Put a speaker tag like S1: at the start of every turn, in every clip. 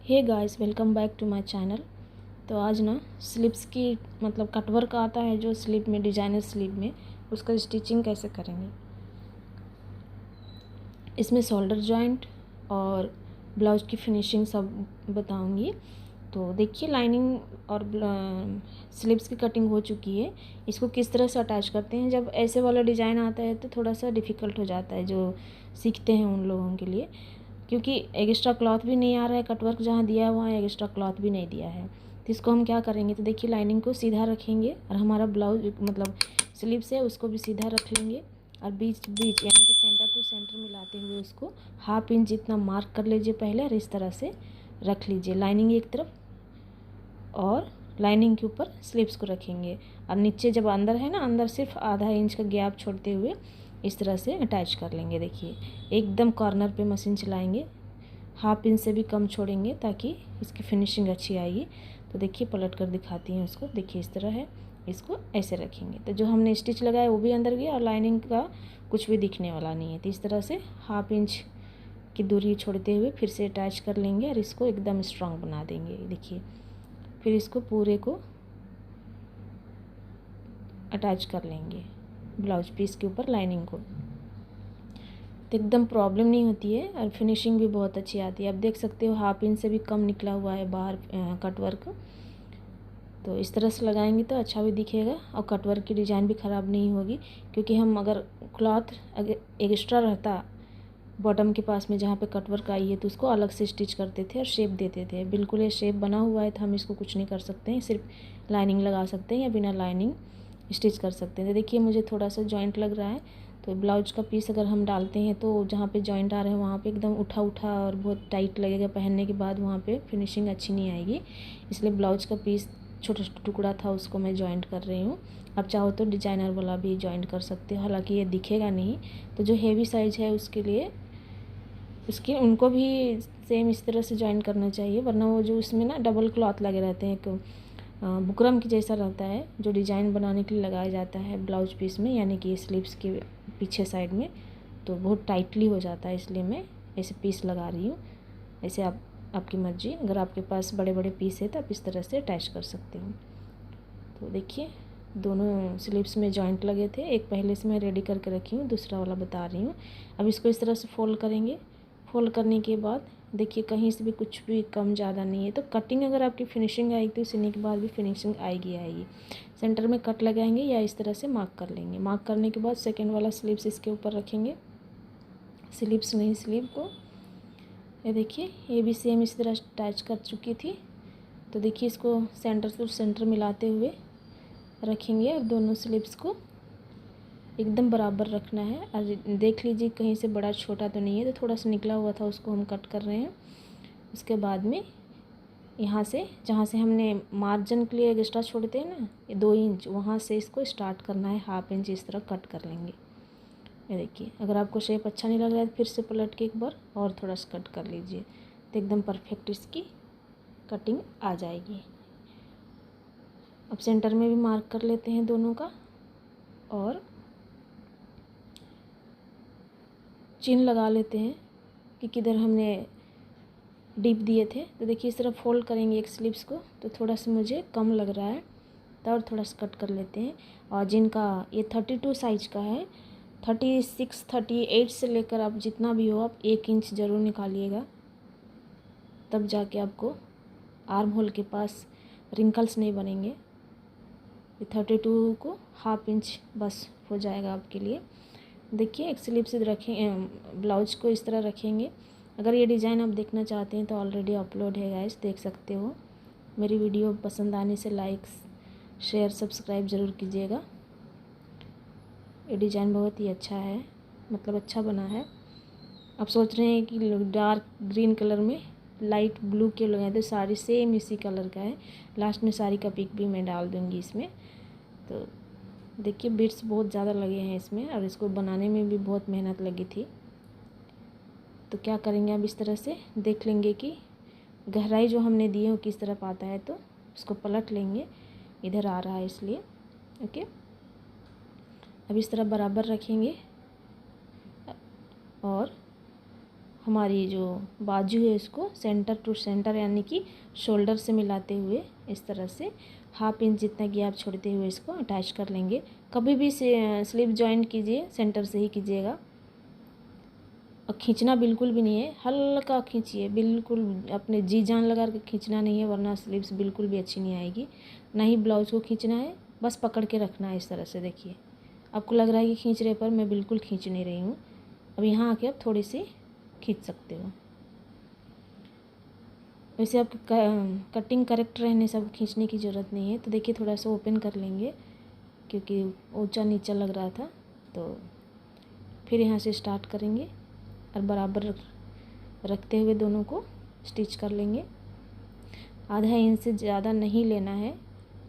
S1: Hey guys, welcome back to my channel. तो आज ना स्लीव्स की मतलब कटवर्क आता है जो स्लीव में, डिजाइनर स्लीव में, उसका स्टिचिंग कैसे करेंगे। इसमें शोल्डर जॉइंट और ब्लाउज की फिनिशिंग सब बताऊंगी। तो देखिए, लाइनिंग और स्लीव्स की कटिंग हो चुकी है। इसको किस तरह से अटैच करते हैं। जब ऐसे वाला डिज़ाइन आता है तो थोड़ा सा डिफ़िकल्ट हो जाता है जो सीखते हैं उन लोगों के लिए, क्योंकि एक्स्ट्रा क्लॉथ भी नहीं आ रहा है। कटवर्क जहाँ दिया है वहाँ एक्स्ट्रा क्लॉथ भी नहीं दिया है। तो इसको हम क्या करेंगे, तो देखिए लाइनिंग को सीधा रखेंगे और हमारा ब्लाउज मतलब स्लीव्स है उसको भी सीधा रख लेंगे और बीच बीच यानी कि सेंटर टू सेंटर मिलाते हुए उसको हाफ इंच जितना मार्क कर लीजिए पहले, और इस तरह से रख लीजिए। लाइनिंग एक तरफ और लाइनिंग के ऊपर स्लीव्स को रखेंगे, और नीचे जब अंदर है ना, अंदर सिर्फ आधा इंच का गैप छोड़ते हुए इस तरह से अटैच कर लेंगे। देखिए एकदम कॉर्नर पे मशीन चलाएंगे, हाफ इंच से भी कम छोड़ेंगे ताकि इसकी फिनिशिंग अच्छी आएगी। तो देखिए पलट कर दिखाती हैं उसको। देखिए इस तरह है, इसको ऐसे रखेंगे तो जो हमने स्टिच लगाया वो भी अंदर गया और लाइनिंग का कुछ भी दिखने वाला नहीं है। तो इस तरह से हाफ इंच की दूरी छोड़ते हुए फिर से अटैच कर लेंगे और इसको एकदम स्ट्रांग बना देंगे। देखिए फिर इसको पूरे को अटैच कर लेंगे ब्लाउज पीस के ऊपर लाइनिंग को। तो एकदम प्रॉब्लम नहीं होती है और फिनिशिंग भी बहुत अच्छी आती है। आप देख सकते हो हाफ इंच से भी कम निकला हुआ है बाहर कटवर्क। तो इस तरह से लगाएंगे तो अच्छा भी दिखेगा और कटवर्क की डिज़ाइन भी ख़राब नहीं होगी, क्योंकि हम अगर क्लॉथ अगर एक्स्ट्रा रहता बॉटम के पास में जहाँ पे कटवर्क आई है तो उसको अलग से स्टिच करते थे और शेप देते थे। बिल्कुल ये शेप बना हुआ है तो हम इसको कुछ नहीं कर सकते हैं, सिर्फ लाइनिंग लगा सकते हैं या बिना लाइनिंग स्टिच कर सकते हैं। तो देखिए मुझे थोड़ा सा जॉइंट लग रहा है, तो ब्लाउज का पीस अगर हम डालते हैं तो जहाँ पे जॉइंट आ रहे हैं वहाँ पे एकदम उठा उठा और बहुत टाइट लगेगा पहनने के बाद, वहाँ पे फिनिशिंग अच्छी नहीं आएगी। इसलिए ब्लाउज का पीस छोटा छोटा टुकड़ा था उसको मैं जॉइंट कर रही हूँ। आप चाहो तो डिजाइनर वाला भी जॉइंट कर सकते हो, हालांकि ये दिखेगा नहीं। तो जो हेवी साइज़ है उसके लिए उसके उनको भी सेम इस तरह से जॉइन करना चाहिए, वरना वो जो उसमें ना डबल क्लॉथ लगे रहते हैं, एक बुकरम की जैसा रहता है जो डिज़ाइन बनाने के लिए लगाया जाता है ब्लाउज पीस में, यानी कि स्लीव्स के पीछे साइड में। तो बहुत टाइटली हो जाता है, इसलिए मैं ऐसे पीस लगा रही हूँ। ऐसे आपकी मर्जी, अगर आपके पास बड़े बड़े पीस है तो आप इस तरह से अटैच कर सकते हो। तो देखिए दोनों स्लीव्स में जॉइंट लगे थे, एक पहले से मैं रेडी करके रखी हूँ, दूसरा वाला बता रही हूँ। अब इसको इस तरह से फोल्ड करेंगे। फोल्ड करने के बाद देखिए कहीं से भी कुछ भी कम ज़्यादा नहीं है। तो कटिंग अगर आपकी फिनिशिंग आएगी तो सिलने के बाद भी फिनिशिंग आएगी। सेंटर में कट लगाएंगे या इस तरह से मार्क कर लेंगे। मार्क करने के बाद सेकेंड वाला स्लीव्स इसके ऊपर रखेंगे, स्लीव्स नहीं स्लीव को। ये देखिए ये भी सेम इस तरह अटैच कर चुकी थी। तो देखिए इसको सेंटर टू सेंटर मिलाते हुए रखेंगे और दोनों स्लीव्स को एकदम बराबर रखना है। और देख लीजिए कहीं से बड़ा छोटा तो नहीं है, तो थोड़ा सा निकला हुआ था उसको हम कट कर रहे हैं। उसके बाद में यहाँ से जहाँ से हमने मार्जिन के लिए एक्स्ट्रा छोड़ते हैं ना, 2 इंच, वहाँ से इसको स्टार्ट करना है, हाफ इंच इस तरह कट कर लेंगे। ये देखिए अगर आपको शेप अच्छा नहीं लग रहा है तो फिर से पलट के एक बार और थोड़ा सा कट कर लीजिए, तो एकदम परफेक्ट इसकी कटिंग आ जाएगी। अब सेंटर में भी मार्क कर लेते हैं दोनों का और चिन्ह लगा लेते हैं कि किधर हमने डीप दिए थे। तो देखिए इस तरह फोल्ड करेंगे एक स्लीव्स को, तो थोड़ा सा मुझे कम लग रहा है तो और थोड़ा सा कट कर लेते हैं। और जिनका ये 32 साइज का है, 36 38 से लेकर आप जितना भी हो आप 1 इंच ज़रूर निकालिएगा, तब जाके आपको आर्म होल के पास रिंकल्स नहीं बनेंगे। ये 32 को हाफ इंच बस हो जाएगा आपके लिए। देखिए एक स्लीव से रखें, ब्लाउज को इस तरह रखेंगे। अगर ये डिज़ाइन आप देखना चाहते हैं तो ऑलरेडी अपलोड है गाइस, देख सकते हो। मेरी वीडियो पसंद आने से लाइक शेयर सब्सक्राइब ज़रूर कीजिएगा। ये डिज़ाइन बहुत ही अच्छा है, मतलब अच्छा बना है। आप सोच रहे हैं कि डार्क ग्रीन कलर में लाइट ब्लू क्यों लगाए, तो साड़ी सेम इसी कलर का है। लास्ट में साड़ी का पिक भी मैं डाल दूँगी इसमें। तो देखिए बीट्स बहुत ज़्यादा लगे हैं इसमें और इसको बनाने में भी बहुत मेहनत लगी थी। तो क्या करेंगे, अब इस तरह से देख लेंगे कि गहराई जो हमने दी है वो किस तरफ आता है, तो उसको पलट लेंगे, इधर आ रहा है इसलिए। ओके, अब इस तरह बराबर रखेंगे और हमारी जो बाजू है उसको सेंटर टू सेंटर यानी कि शोल्डर से मिलाते हुए इस तरह से 1/2 इंच जितना गैप छोड़ते हुए इसको अटैच कर लेंगे। कभी भी स्लीव जॉइंट कीजिए सेंटर से ही कीजिएगा और खींचना बिल्कुल भी नहीं है, हल्का खींचिए, बिल्कुल अपने जी जान लगा के खींचना नहीं है, वरना स्लीव्स बिल्कुल भी अच्छी नहीं आएगी। ना ही ब्लाउज़ को खींचना है, बस पकड़ के रखना है इस तरह से। देखिए आपको लग रहा है कि खींच रहे, पर मैं बिल्कुल खींच नहीं रही हूँ। अब यहाँ आके आप थोड़ी सी खींच सकते हो। वैसे आप कटिंग करेक्ट रहने से आपको खींचने की ज़रूरत नहीं है। तो देखिए थोड़ा सा ओपन कर लेंगे क्योंकि ऊंचा नीचा लग रहा था। तो फिर यहाँ से स्टार्ट करेंगे और बराबर रखते हुए दोनों को स्टिच कर लेंगे। आधा इंच से ज़्यादा नहीं लेना है,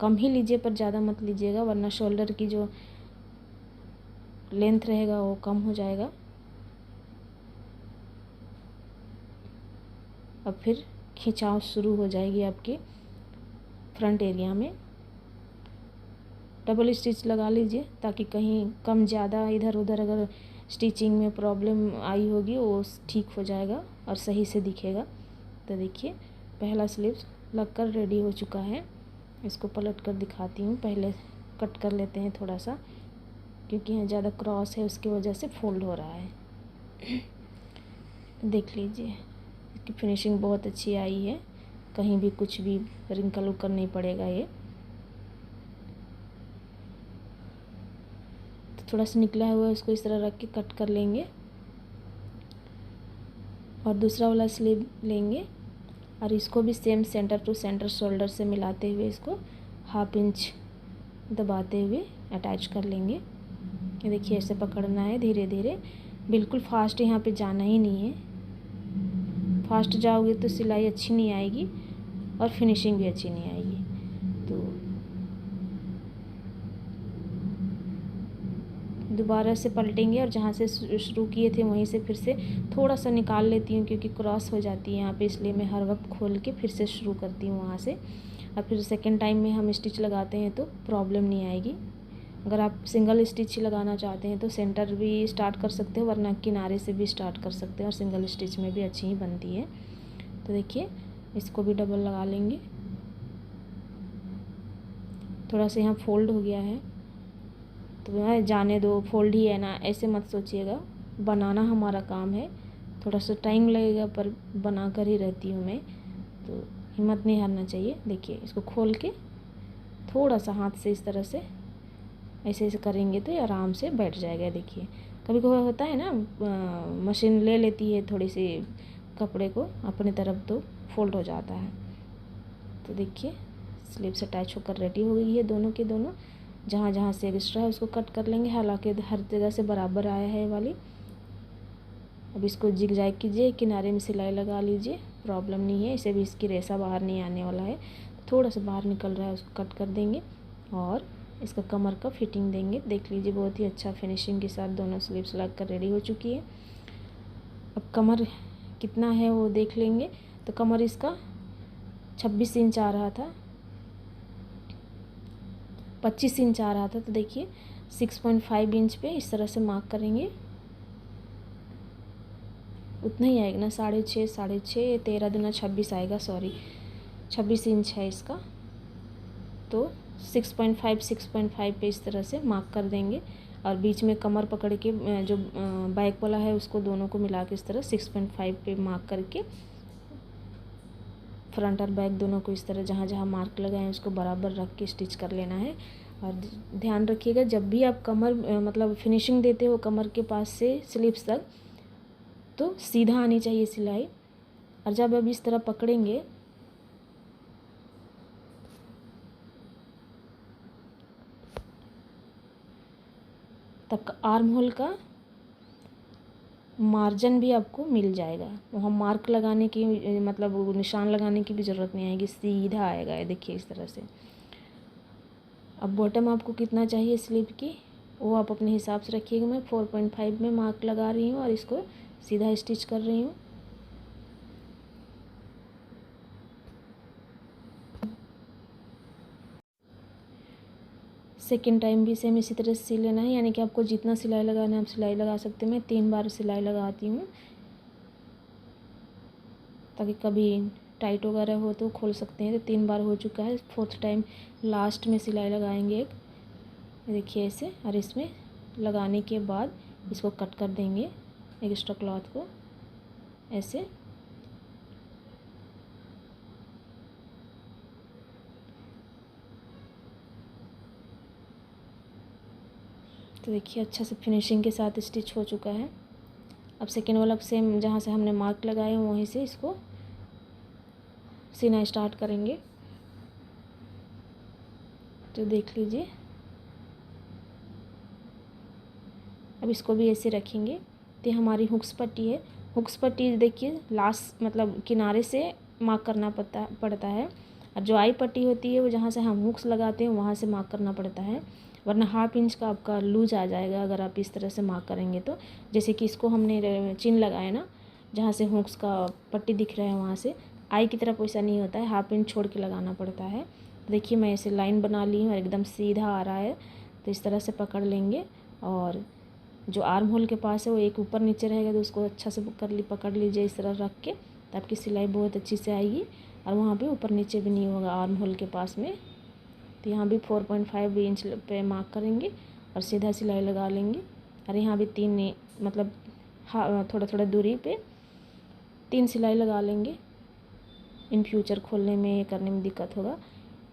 S1: कम ही लीजिए पर ज़्यादा मत लीजिएगा, वरना शोल्डर की जो लेंथ रहेगा वो कम हो जाएगा। अब फिर खिंचाव शुरू हो जाएगी आपकी फ्रंट एरिया में। डबल स्टिच लगा लीजिए ताकि कहीं कम ज़्यादा इधर उधर अगर स्टिचिंग में प्रॉब्लम आई होगी वो ठीक हो जाएगा और सही से दिखेगा। तो देखिए पहला स्लीव्स लगकर रेडी हो चुका है। इसको पलट कर दिखाती हूँ। पहले कट कर लेते हैं थोड़ा सा, क्योंकि यहाँ ज़्यादा क्रॉस है उसकी वजह से फोल्ड हो रहा है। देख लीजिए इसकी फिनिशिंग बहुत अच्छी आई है, कहीं भी कुछ भी रिंकल उकल नहीं पड़ेगा ये। तो थोड़ा सा निकला हुआ है उसको इस तरह रख के कट कर लेंगे और दूसरा वाला स्लीव लेंगे और इसको भी same centre to centre shoulder से मिलाते हुए इसको 1/2 इंच दबाते हुए अटैच कर लेंगे। ये देखिए ऐसे पकड़ना है धीरे धीरे, बिल्कुल फास्ट यहाँ पे जाना ही नहीं है। फास्ट जाओगे तो सिलाई अच्छी नहीं आएगी और फिनिशिंग भी अच्छी नहीं आएगी। तो दोबारा से पलटेंगे और जहाँ से शुरू किए थे वहीं से फिर से थोड़ा सा निकाल लेती हूँ क्योंकि क्रॉस हो जाती है यहाँ पे, इसलिए मैं हर वक्त खोल के फिर से शुरू करती हूँ वहाँ से। और फिर सेकेंड टाइम में हम स्टिच लगाते हैं तो प्रॉब्लम नहीं आएगी। अगर आप सिंगल स्टिच लगाना चाहते हैं तो सेंटर भी स्टार्ट कर सकते हो, वरना किनारे से भी स्टार्ट कर सकते हैं और सिंगल स्टिच में भी अच्छी ही बनती है। तो देखिए इसको भी डबल लगा लेंगे। थोड़ा सा यहाँ फोल्ड हो गया है तो जाने दो, फोल्ड ही है ना, ऐसे मत सोचिएगा। बनाना हमारा काम है, थोड़ा सा टाइम लगेगा पर बना कर ही रहती हूँ मैं, तो हिम्मत नहीं हारना चाहिए। देखिए इसको खोल के थोड़ा सा हाथ से इस तरह से ऐसे ऐसे करेंगे तो ये आराम से बैठ जाएगा। देखिए कभी कभी होता है ना मशीन ले लेती है थोड़ी सी कपड़े को अपनी तरफ तो फोल्ड हो जाता है। तो देखिए स्लीव से अटैच होकर रेडी हो गई है दोनों के दोनों। जहाँ जहाँ से एक्स्ट्रा है उसको कट कर लेंगे, हालांकि हर जगह से बराबर आया है वाली। अब इसको जिग जैग कीजिए, किनारे में सिलाई लगा लीजिए, प्रॉब्लम नहीं है। इसे भी इसकी रेसा बाहर नहीं आने वाला है, थोड़ा सा बाहर निकल रहा है उसको कट कर देंगे और इसका कमर का फिटिंग देंगे। देख लीजिए बहुत ही अच्छा फिनिशिंग के साथ दोनों स्लीव्स लग कर रेडी हो चुकी है। अब कमर कितना है वो देख लेंगे। तो कमर इसका 26 इंच आ रहा था, 25 इंच आ रहा था। तो देखिए 6.5 इंच पे इस तरह से मार्क करेंगे। उतना ही आएगा ना, 6.5 6.5 13 दूना 26 आएगा, सॉरी 26 इंच है इसका। तो 6.5 पे इस तरह से मार्क कर देंगे और बीच में कमर पकड़ के जो बैक वाला है उसको दोनों को मिला के इस तरह 6.5 पे मार्क करके फ्रंट और बैक दोनों को इस तरह जहाँ जहाँ मार्क लगाए हैं उसको बराबर रख के स्टिच कर लेना है। और ध्यान रखिएगा जब भी आप कमर मतलब फिनिशिंग देते हो कमर के पास से स्लीव्स तक, तो सीधा आनी चाहिए सिलाई। और जब आप इस तरह पकड़ेंगे तब आर्म होल का मार्जिन भी आपको मिल जाएगा। वहाँ मार्क लगाने की मतलब निशान लगाने की भी ज़रूरत नहीं आएगी, सीधा आएगा। ये देखिए इस तरह से। अब बॉटम आपको कितना चाहिए स्लीव की वो आप अपने हिसाब से रखिएगा। मैं 4.5 में मार्क लगा रही हूँ और इसको सीधा स्टिच कर रही हूँ। सेकेंड टाइम भी सेम इसी तरह से सिल लेना है, यानी कि आपको जितना सिलाई लगाना है आप सिलाई लगा सकते हैं। मैं 3 बार सिलाई लगाती हूँ। ताकि कभी टाइट वगैरह हो तो खोल सकते हैं। तो 3 बार हो चुका है, 4th टाइम लास्ट में सिलाई लगाएंगे एक, देखिए ऐसे। और इसमें लगाने के बाद इसको कट कर देंगे एक्स्ट्रा क्लॉथ को ऐसे। तो देखिए अच्छा से फिनिशिंग के साथ स्टिच हो चुका है। अब सेकेंड वाला सेम जहाँ से हमने मार्क लगाए वहीं से इसको सीना स्टार्ट करेंगे। तो देख लीजिए, अब इसको भी ऐसे रखेंगे। तो हमारी हुक्स पट्टी है, हुक्स पट्टी देखिए लास्ट मतलब किनारे से मार्क करना पड़ता है। और जो आई पट्टी होती है वो जहाँ से हम हुक्स लगाते हैं वहाँ से मार्क करना पड़ता है, वरना 1/2 इंच का आपका लूज आ जाएगा अगर आप इस तरह से मार्क करेंगे तो। जैसे कि इसको हमने चिन्ह लगाया ना, जहाँ से हुक्स का पट्टी दिख रहा है वहाँ से आई की तरफ वैसा नहीं होता है, 1/2 इंच छोड़ के लगाना पड़ता है। देखिए मैं ऐसे लाइन बना ली हूँ और एकदम सीधा आ रहा है। तो इस तरह से पकड़ लेंगे और जो आर्म होल के पास है वो एक ऊपर नीचे रहेगा, तो उसको अच्छा से पकड़ लीजिए इस तरह रख के, तो आपकी सिलाई बहुत अच्छी से आएगी। और वहाँ पे ऊपर नीचे भी नहीं होगा आर्म होल के पास में। तो यहाँ भी 4.5 इंच पे मार्क करेंगे और सीधा सिलाई लगा लेंगे। और यहाँ भी 3 मतलब थोड़ा थोड़ा दूरी पे 3 सिलाई लगा लेंगे। इन फ्यूचर खोलने में करने में दिक्कत होगा।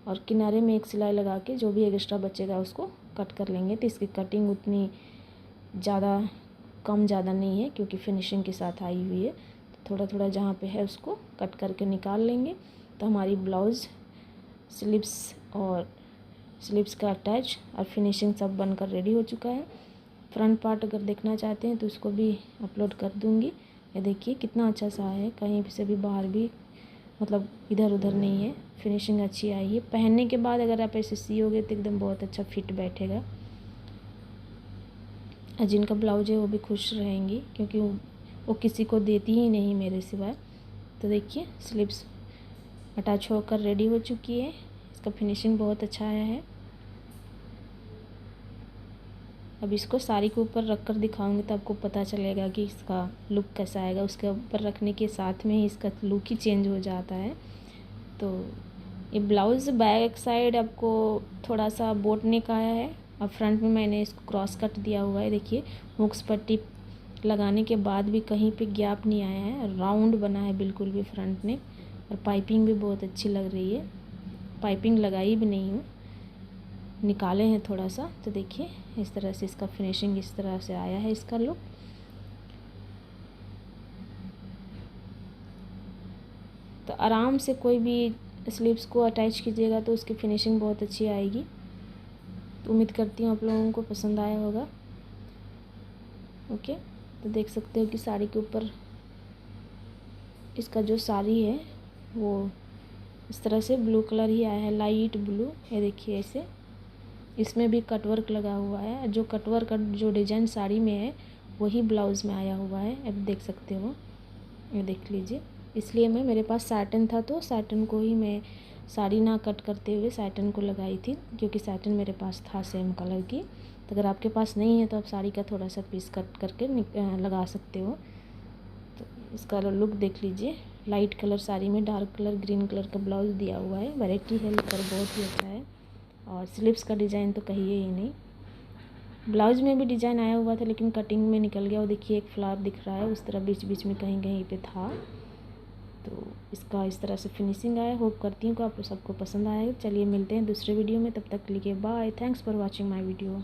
S1: और किनारे में 1 सिलाई लगा के जो भी एक्स्ट्रा बचेगा उसको कट कर लेंगे। तो इसकी कटिंग उतनी ज़्यादा नहीं है क्योंकि फिनिशिंग के साथ आई हुई है। तो थोड़ा थोड़ा जहाँ पे है उसको कट करके निकाल लेंगे। तो हमारी ब्लाउज़ स्लीव्स का अटैच और फिनिशिंग सब बनकर रेडी हो चुका है। फ्रंट पार्ट अगर देखना चाहते हैं तो उसको भी अपलोड कर दूँगी। ये देखिए कितना अच्छा सा है, कहीं से भी बाहर भी मतलब इधर उधर नहीं है, फिनिशिंग अच्छी आई है। पहनने के बाद अगर आप ऐसे सियोगे तो एकदम बहुत अच्छा फिट बैठेगा। और जिनका ब्लाउज है वो भी खुश रहेंगी क्योंकि वो किसी को देती ही नहीं मेरे सिवाय। तो देखिए स्लीव्स अटैच होकर रेडी हो चुकी है, इसका फिनिशिंग बहुत अच्छा आया है। अब इसको साड़ी के ऊपर रख कर दिखाऊंगी तो आपको पता चलेगा कि इसका लुक कैसा आएगा। उसके ऊपर रखने के साथ में ही इसका लुक ही चेंज हो जाता है। तो ये ब्लाउज़ बैक साइड आपको थोड़ा सा बोट नेक आया है और फ्रंट में मैंने इसको क्रॉस कट दिया हुआ है। देखिए हुक्स पट्टी लगाने के बाद भी कहीं पे गैप नहीं आया है, राउंड बना है बिल्कुल भी फ्रंट नेक। और पाइपिंग भी बहुत अच्छी लग रही है, पाइपिंग लगाई भी नहीं हूँ, निकाले हैं थोड़ा सा। तो देखिए इस तरह से इसका फिनिशिंग इस तरह से आया है इसका लुक। तो आराम से कोई भी स्लीव्स को अटैच कीजिएगा तो उसकी फिनिशिंग बहुत अच्छी आएगी। तो उम्मीद करती हूँ आप लोगों को पसंद आया होगा। ओके, तो देख सकते हो कि साड़ी के ऊपर इसका जो साड़ी है वो इस तरह से ब्लू कलर ही आया है, लाइट ब्लू। ये देखिए ऐसे इसमें भी कटवर्क लगा हुआ है। जो कटवर्क जो डिजाइन साड़ी में है वही ब्लाउज़ में आया हुआ है, अब देख सकते हो, ये देख लीजिए। इसलिए मेरे पास सैटिन था तो सैटिन को ही मैं साड़ी ना कट करते हुए सैटिन को लगाई थी, क्योंकि सैटिन मेरे पास था सेम कलर की। तो अगर आपके पास नहीं है तो आप साड़ी का थोड़ा सा पीस कट करके लगा सकते हो। तो इसका लुक देख लीजिए, लाइट कलर साड़ी में डार्क कलर ग्रीन कलर का ब्लाउज़ दिया हुआ है। वैरायटी है, कलर बहुत ही अच्छा है। और स्लीव्स का डिज़ाइन तो कहिए ही नहीं। ब्लाउज़ में भी डिज़ाइन आया हुआ था लेकिन कटिंग में निकल गया। वो देखिए एक फ्लावर दिख रहा है उस तरह बीच बीच में कहीं कहीं पे था। तो इसका इस तरह से फिनिशिंग आया। होप करती हूँ कि आप सबको पसंद आएगा। चलिए मिलते हैं दूसरे वीडियो में, तब तक के लिए bye. Thanks for watching my video.